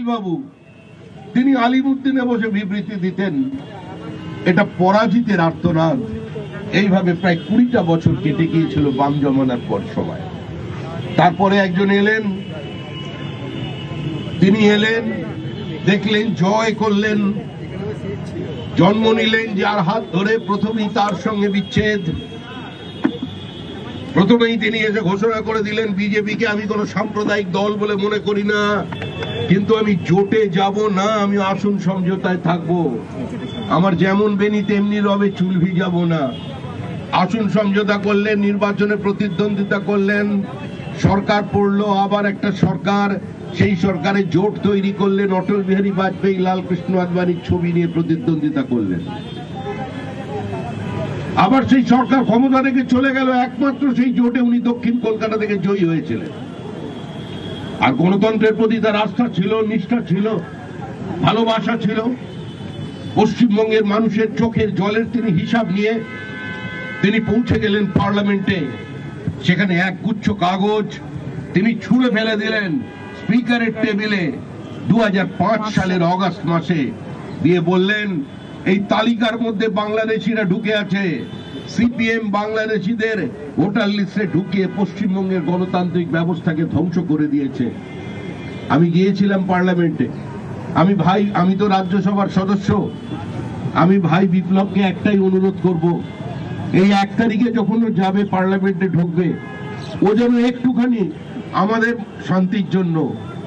বাবু তিনি আলিমুদ্দিনে বসে বিবৃতি দিতেন, এটা পরাজিতের আর্তনাদ। এইভাবে প্রায় 20টা বছর কেটে গিয়েছিল বাম জমানার পর সময়। তারপরে একজন এলেন, তিনি এলেন, দেখলেন, জয় করলেন, জন্ম নিলেন যার হাত ধরে, প্রথমেই তার সঙ্গে বিচ্ছেদ। প্রথমেই তিনি এসে ঘোষণা করে দিলেন, বিজেপিকে আমি কোনো সাম্প্রদায়িক দল বলে মনে করি না, কিন্তু আমি জোটে যাব না, আমি আসন সমঝোতায় থাকবো, আমার যেমন বেনি তেমনি রবে, চুল ভিজাবো না। আসন সমঝোতা করলেন, নির্বাচনে প্রতিদ্বন্দ্বিতা করলেন, সরকার পড়লো, আবার একটা সরকার, সেই সরকারে জোট তৈরি করলেন, অটল বিহারী বাজপেয়ী, লালকৃষ্ণ আদবানির ছবি নিয়ে প্রতিদ্বন্দ্বিতা করলেন। আবার সেই সরকার ক্ষমতা থেকে চলে গেল, একমাত্র সেই জোটে উনি দক্ষিণ কলকাতা থেকে জয়ী হয়েছিলেন। আর গণতন্ত্রের প্রতি তার আস্থা ছিল, নিষ্ঠা ছিল, ভালোবাসা ছিল। পশ্চিমবঙ্গের মানুষের চোখের জলের তিনি হিসাব নিয়ে তিনি পৌঁছে গেলেন পার্লামেন্টে। সেখানে এক গুচ্ছ কাগজ তিনি ছুঁড়ে ফেলে দিলেন স্পিকারের টেবিলে 2005 সালের অগাস্ট মাসে, দিয়ে বললেন, এই তালিকার মধ্যে বাংলাদেশিরা ঢুকে আছে, সিপিএম বাংলাদেশিদের ভোটার লিস্টে ঢুকিয়ে পশ্চিমবঙ্গের গণতান্ত্রিক ব্যবস্থাকে ধ্বংস করে দিয়েছে। আমি গিয়েছিলাম পার্লামেন্টে, আমি তো রাজ্যসভার সদস্য, আমি ভাই বিপ্লবকে একটাই অনুরোধ করব, এই 1 তারিখে যখন ও যাবে পার্লামেন্টে ঢুকবে, ও যেন একটুখানি আমাদের শান্তির জন্য,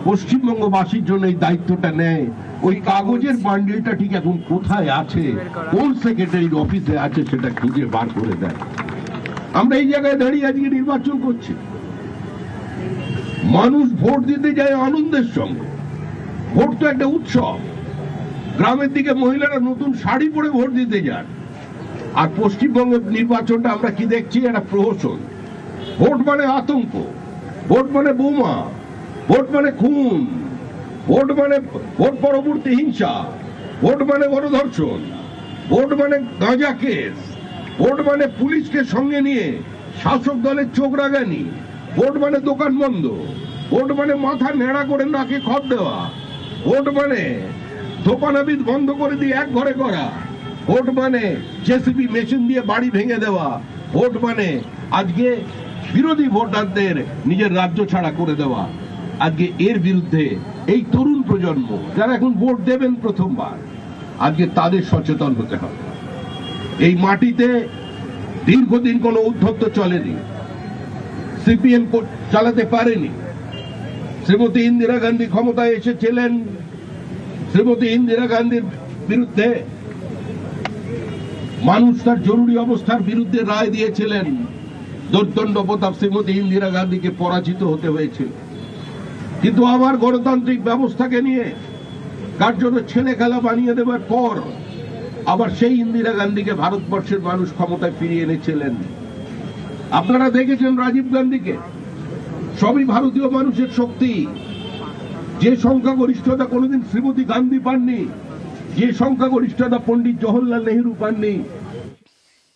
পশ্চিমবঙ্গবাসীর জন্য এই দায়িত্বটা নেয়। ওই কাগজের বান্ডিলটা ঠিক এখন কোথায় আছে, কোন সেক্রেটারির অফিসে আছে, সেটা খুঁজে বার করে দেয়। আমরা এই জায়গায় দাঁড়িয়ে আজকে নির্বাচন করছি, মানুষ ভোট দিতে যায় আনন্দের সঙ্গে। ভোট তো একটা উৎসব। গ্রামের দিকে মহিলারা নতুন শাড়ি পরে ভোট দিতে যান। আর পশ্চিমবঙ্গের নির্বাচনটা আমরা কি দেখছি, একটা প্রহসন। ভোট মানে আতঙ্ক, ভোট মানে বোমা, ভোট মানে খুন, ভোট মানে ভোট পরবর্তী হিংসা, ভোট মানে গণধর্ষণ, ভোট মানে গাঁজা কেস, ভোট মানে পুলিশকে সঙ্গে নিয়ে শাসক দলের চোখ রাগানি, ভোট মানে দোকান বন্ধ, ভোট মানে মাথা নেড়া করে নাকে খড় দেওয়া, ভোট মানে দোকানাবিদ বন্ধ করে দিয়ে এক ঘরে করা, ভোট মানে জেসিবি মেশিন দিয়ে বাড়ি ভেঙে দেওয়া, ভোট মানে আজকে বিরোধী ভোটারদের নিজের রাজ্য ছাড়া করে দেওয়া। আজকে এর বিরুদ্ধে এই তরুণ প্রজন্ম যারা এখন ভোট দেবেন প্রথমবার, আজকে তাদের সচেতন হতে হবে। এই মাটিতে দীর্ঘদিন কোনো উদ্ধত্ত চলেনি, সিপিএম চালাতে পারেনি। শ্রীমতী ইন্দিরা গান্ধী ক্ষমতায় এসেছিলেন, শ্রীমতী ইন্দিরা গান্ধীর বিরুদ্ধে মানুষ তার জরুরি অবস্থার বিরুদ্ধে রায় দিয়েছিলেন। দোর্দণ্ড প্রতাপ শ্রীমতী ইন্দিরা গান্ধীকে পরাজিত হতে হয়েছিল। কিন্তু আবার গণতান্ত্রিক ব্যবস্থাকে নিয়ে কার্যত ছেলে খেলা বানিয়ে দেওয়ার পর আবার সেই ইন্দিরা গান্ধীকে ভারতবর্ষের মানুষ ক্ষমতায় ফিরিয়ে এনেছিলেন। আপনারা দেখেছেন রাজীব গান্ধীকে, সবই ভারতীয় মানুষের শক্তি। যে সংখ্যাগরিষ্ঠতা কোনোদিন শ্রীমতী গান্ধী পাননি, যে সংখ্যাগরিষ্ঠতা পণ্ডিত জওহরলাল নেহরু পাননি,